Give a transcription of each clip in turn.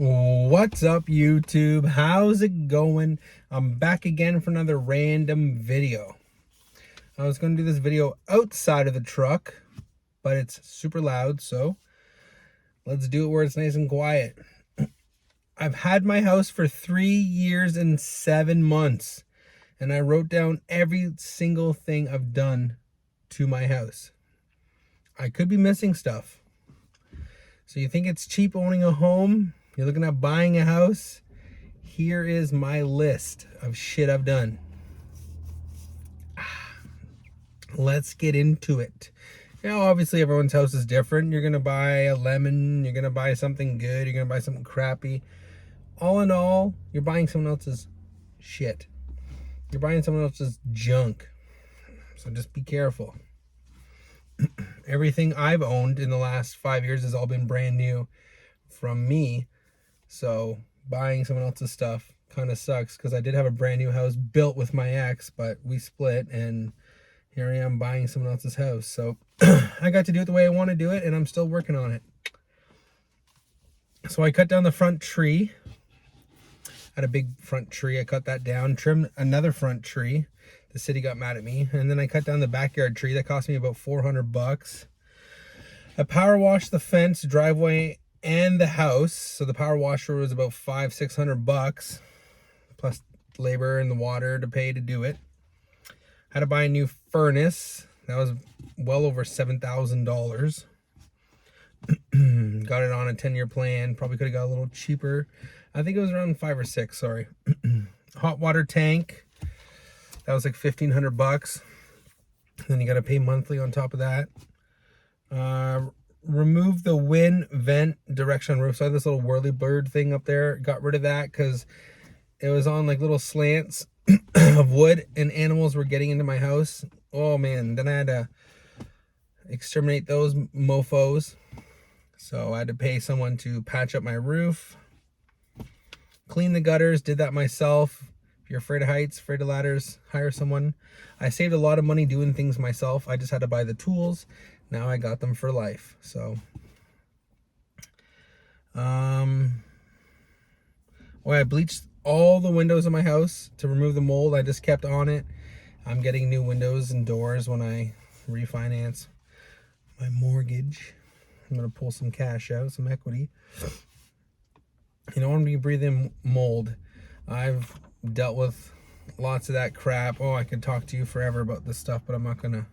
What's up, YouTube? How's it going? I'm back again for another random video. I was going to do this video outside of the truck, but it's super loud, so let's do it where it's nice and quiet. I've had my house for 3 years and 7 months, and I wrote down every single thing I've done to my house. I could be missing stuff. So you think it's cheap owning a home? You're looking at buying a house? Here is my list of shit I've done. Let's get into it. Now, obviously, everyone's house is different. You're going to buy a lemon. You're going to buy something good. You're going to buy something crappy. All in all, you're buying someone else's shit. You're buying someone else's junk. So just be careful. Everything I've owned in the last 5 years has all been brand new from me. So buying someone else's stuff kind of sucks, because I did have a brand new house built with my ex, but we split, and here I am buying someone else's house. So I got to do it the way I want to do it, and I'm still working on it. So I cut down the front tree. I had a big front tree. I cut that down, trimmed another front tree. The city got mad at me. And then I cut down the backyard tree. That cost me about $400. I power washed the fence, driveway, and the house. So the power washer was about $500-600 plus labor and the water to pay to do it. Had to buy a new furnace. That was well over $7,000. Got it on a 10-year plan. Probably could have got a little cheaper. I think it was around 5 or 6, sorry. Hot water tank. That was like $1,500. Then you got to pay monthly on top of that. Remove the wind vent direction roof. So I had this little whirly-bird thing up there. Got rid of that because it was on like little slants of wood, and animals were getting into my house. Oh man, then I had to exterminate those mofos. So I had to pay someone to patch up my roof. Clean the gutters, did that myself. If you're afraid of heights, afraid of ladders, hire someone. I saved a lot of money doing things myself. I just had to buy the tools. Now I got them for life. So I bleached all the windows in my house to remove the mold. I just kept on it. I'm getting new windows and doors when I refinance my mortgage. I'm gonna pull some cash out, some equity. You don't want to be breathing mold. I've dealt with lots of that crap. Oh, I could talk to you forever about this stuff, but I'm not gonna.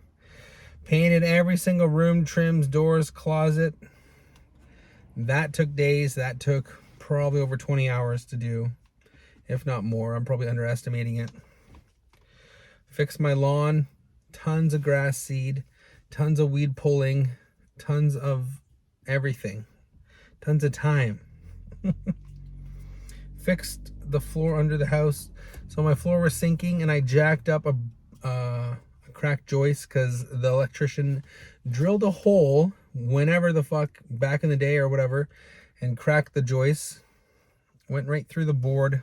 Painted every single room, trims, doors, closet. That took days. That took probably over 20 hours to do, if not more. I'm probably underestimating it. Fixed my lawn. Tons of grass seed. Tons of weed pulling. Tons of everything. Tons of time. Fixed the floor under the house. So my floor was sinking, and I jacked up a cracked joist because the electrician drilled a hole whenever the fuck back in the day or whatever, and cracked the joist. Went right through the board.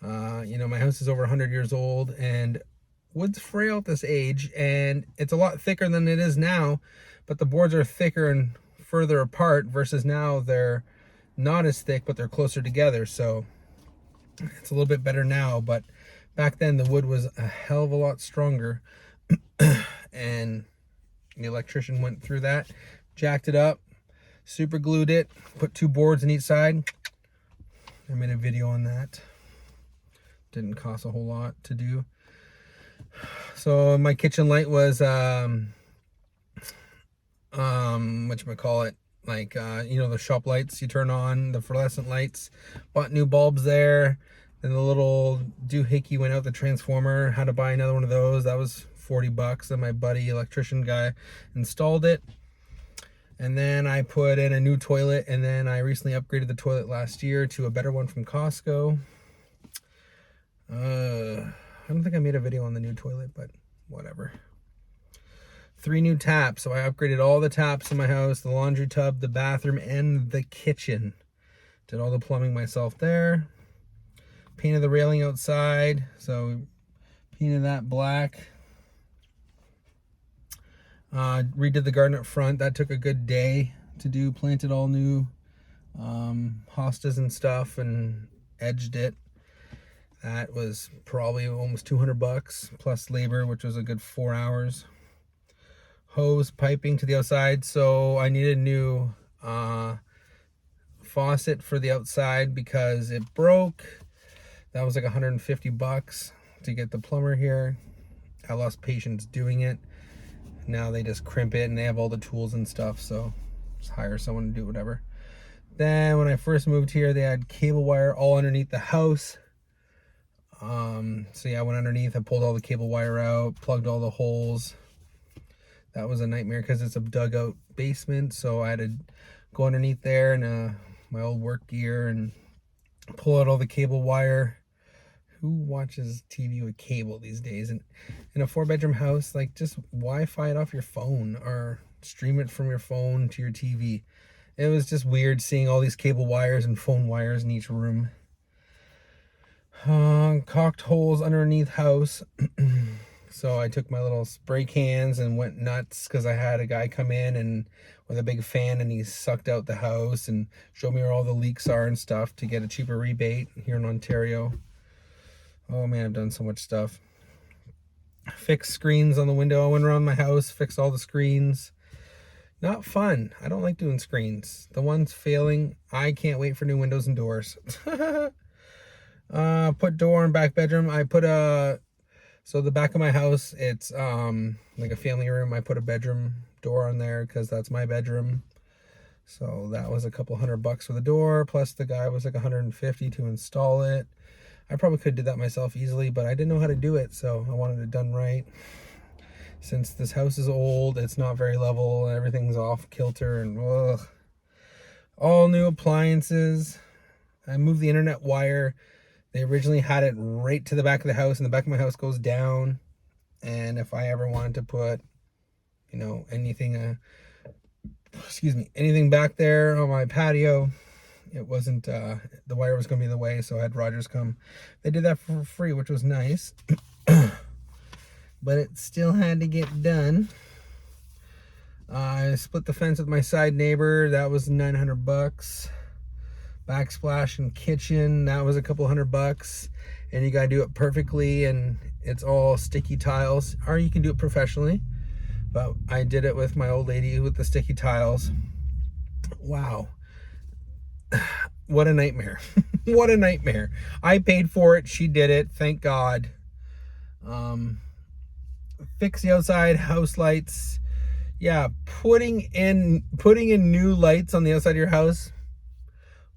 My house is over 100 years old, and wood's frail at this age, and it's a lot thicker than it is now, but the boards are thicker and further apart versus now they're not as thick, but they're closer together. So it's a little bit better now, but back then the wood was a hell of a lot stronger. And the electrician went through that, jacked it up, super glued it, put 2 boards on each side. I made a video on that. Didn't cost a whole lot to do. So my kitchen light was whatchamacallit, like the shop lights you turn on, the fluorescent lights. Bought new bulbs there. Then the little doohickey went out, the transformer. Had to buy another one of those. That was $40. Then my buddy electrician guy installed it. And then I put in a new toilet, and then I recently upgraded the toilet last year to a better one from Costco. I don't think I made a video on the new toilet, but whatever. 3 new taps. So I upgraded all the taps in my house, the laundry tub, the bathroom, and the kitchen. Did all the plumbing myself there. Painted the railing outside, so painted that black. Redid the garden up front. That took a good day to do. Planted all new hostas and stuff, and edged it. That was probably almost $200 plus labor, which was a good 4 hours. Hose piping to the outside, so I needed a new faucet for the outside because it broke. That was like $150 to get the plumber here. I lost patience doing it. Now they just crimp it and they have all the tools and stuff, so just hire someone to do whatever. Then when I first moved here, they had cable wire all underneath the house. So yeah, I went underneath, I pulled all the cable wire out, plugged all the holes. That was a nightmare because it's a dugout basement, so I had to go underneath there in my old work gear and pull out all the cable wire. Who watches TV with cable these days? And in a 4-bedroom house, like, just Wi-Fi it off your phone or stream it from your phone to your TV. It was just weird seeing all these cable wires and phone wires in each room. Caulked holes underneath house. So I took my little spray cans and went nuts because I had a guy come in and with a big fan, and he sucked out the house and showed me where all the leaks are and stuff to get a cheaper rebate here in Ontario. Oh man, I've done so much stuff. Fixed screens on the window. I went around my house, fixed all the screens. Not fun. I don't like doing screens. The ones failing, I can't wait for new windows and doors. Put door in back bedroom. I put so the back of my house, it's like a family room. I put a bedroom door on there because that's my bedroom. So that was a couple $100 for the door, plus the guy was like $150 to install it. I probably could do that myself easily, but I didn't know how to do it, so I wanted it done right. Since this house is old, it's not very level, and everything's off kilter, and ugh. All new appliances. I moved the internet wire. They originally had it right to the back of the house, and the back of my house goes down. And if I ever wanted to put, anything, anything back there on my patio, it wasn't, the wire was going to be in the way, so I had Rogers come. They did that for free, which was nice. But it still had to get done. I split the fence with my side neighbor. That was $900. Backsplash and kitchen, that was a couple $100. And you gotta do it perfectly, and it's all sticky tiles, or you can do it professionally. But I did it with my old lady with the sticky tiles. Wow. What a nightmare. What a nightmare. I paid for it, she did it, thank God. Fix the outside house lights. Yeah, putting in new lights on the outside of your house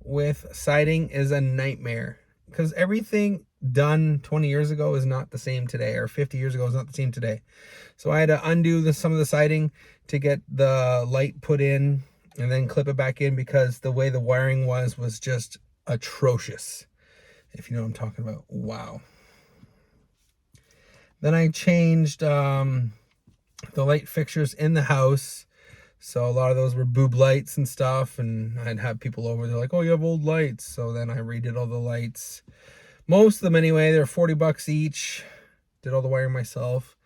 with siding is a nightmare, because everything done 20 years ago is not the same today, or 50 years ago is not the same today. So I had to undo some of the siding to get the light put in and then clip it back in, because the way the wiring was just atrocious, if you know what I'm talking about. Wow. Then I changed the light fixtures in the house. So a lot of those were boob lights and stuff, and I'd have people over, they're like, oh, you have old lights. So then I redid all the lights. Most of them anyway, they're $40 each. Did all the wiring myself.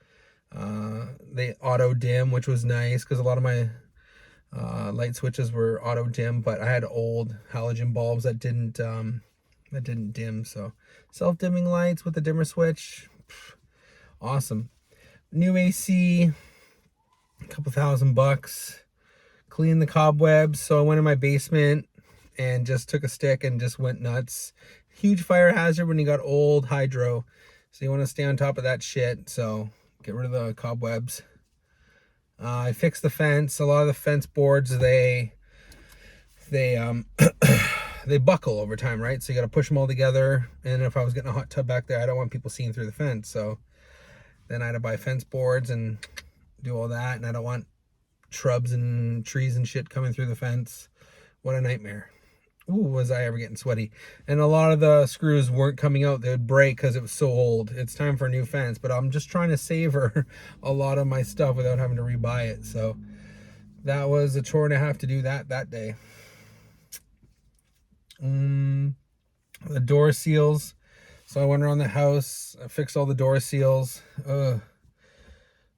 They auto dim, which was nice, because a lot of my light switches were auto dim, but I had old halogen bulbs that didn't dim. So self-dimming lights with the dimmer switch, awesome. New AC, a couple $1,000. Clean the cobwebs. So I went in my basement and just took a stick and just went nuts. Huge fire hazard when you got old hydro, so you want to stay on top of that shit. So get rid of the cobwebs. I fixed the fence. A lot of the fence boards, they buckle over time, right? So you got to push them all together. And if I was getting a hot tub back there, I don't want people seeing through the fence. So then I had to buy fence boards and do all that, and I don't want shrubs and trees and shit coming through the fence. What a nightmare. Ooh, was I ever getting sweaty. And a lot of the screws weren't coming out. They would break because it was so old. It's time for a new fence, but I'm just trying to savor a lot of my stuff without having to rebuy it. So that was a chore and a half to do that day. The door seals. So I went around the house, I fixed all the door seals.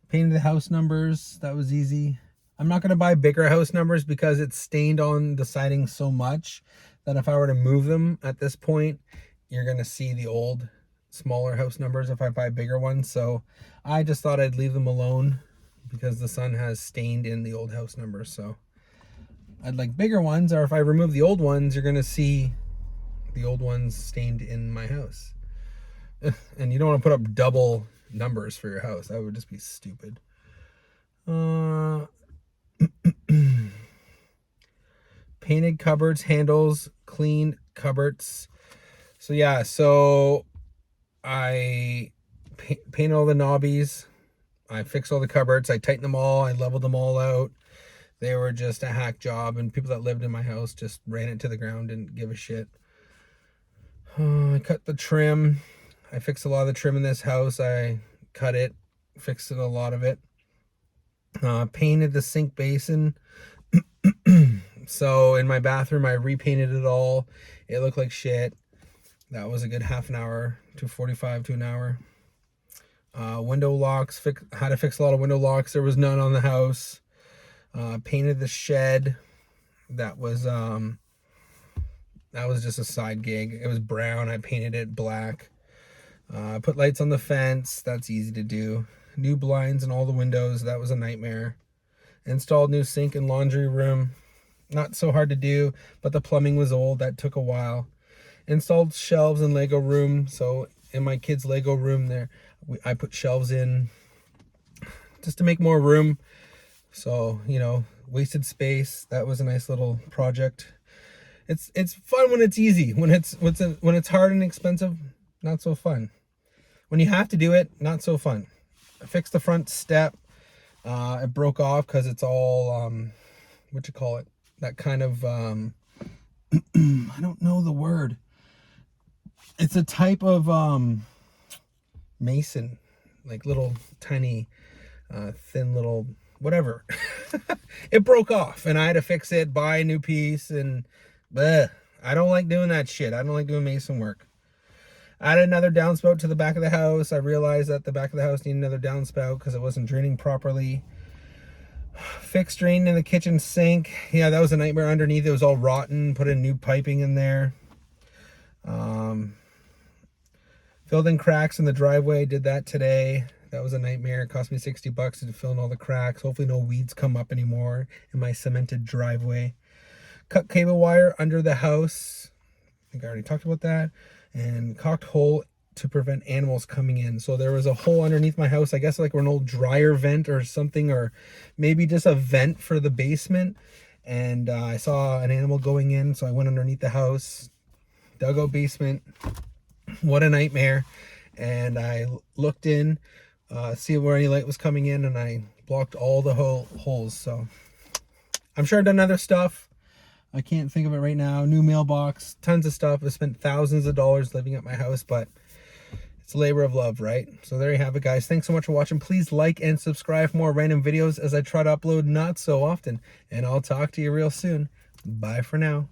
Painted the house numbers. That was easy. I'm not going to buy bigger house numbers because it's stained on the siding so much that if I were to move them at this point, you're going to see the old, smaller house numbers if I buy bigger ones. So I just thought I'd leave them alone because the sun has stained in the old house numbers. So I'd like bigger ones, or if I remove the old ones, you're going to see the old ones stained in my house. And you don't want to put up double numbers for your house. That would just be stupid. Painted cupboards, handles, cleaned cupboards. So yeah, so I painted all the knobbies. I fixed all the cupboards. I tightened them all. I leveled them all out. They were just a hack job, and people that lived in my house just ran it to the ground, didn't give a shit. I cut the trim. I fixed a lot of the trim in this house. I cut it, fixed a lot of it. Painted the sink basin. So in my bathroom, I repainted it all. It looked like shit. That was a good half an hour to 45 to an hour. Window locks, had to fix a lot of window locks. There was none on the house. Painted the shed. That was just a side gig. It was brown. I painted it black. Put lights on the fence. That's easy to do. New blinds in all the windows. That was a nightmare. Installed new sink and laundry room. Not so hard to do, but the plumbing was old. That took a while. Installed shelves in Lego room. So in my kids' Lego room there, I put shelves in just to make more room. So, you know, wasted space. That was a nice little project. It's fun when it's easy. When it's hard and expensive, not so fun. When you have to do it, not so fun. I fixed the front step. It broke off because it's all what you call it? That kind of I don't know the word. It's a type of mason, like little tiny thin little whatever. It broke off and I had to fix it, buy a new piece, and bleh, I don't like doing that shit. I don't like doing mason work. I added another downspout to the back of the house. I realized that the back of the house needed another downspout because it wasn't draining properly. Fixed drain in the kitchen sink. Yeah, that was a nightmare underneath. It was all rotten. Put in new piping in there. Filled in cracks in the driveway. Did that today. That was a nightmare. It cost me $60 to fill in all the cracks. Hopefully no weeds come up anymore in my cemented driveway. Cut cable wire under the house. I think I already talked about that. And caulked hole to prevent animals coming in. So there was a hole underneath my house, I guess like an old dryer vent or something, or maybe just a vent for the basement. And I saw an animal going in, so I went underneath the house, dug out basement. What a nightmare. And I looked in, see where any light was coming in, and I blocked all the holes. So I'm sure I've done other stuff. I can't think of it right now. New mailbox, tons of stuff. I spent thousands of dollars living at my house, but it's a labor of love, right? So there you have it, guys. Thanks so much for watching. Please like and subscribe for more random videos as I try to upload not so often. And I'll talk to you real soon. Bye for now.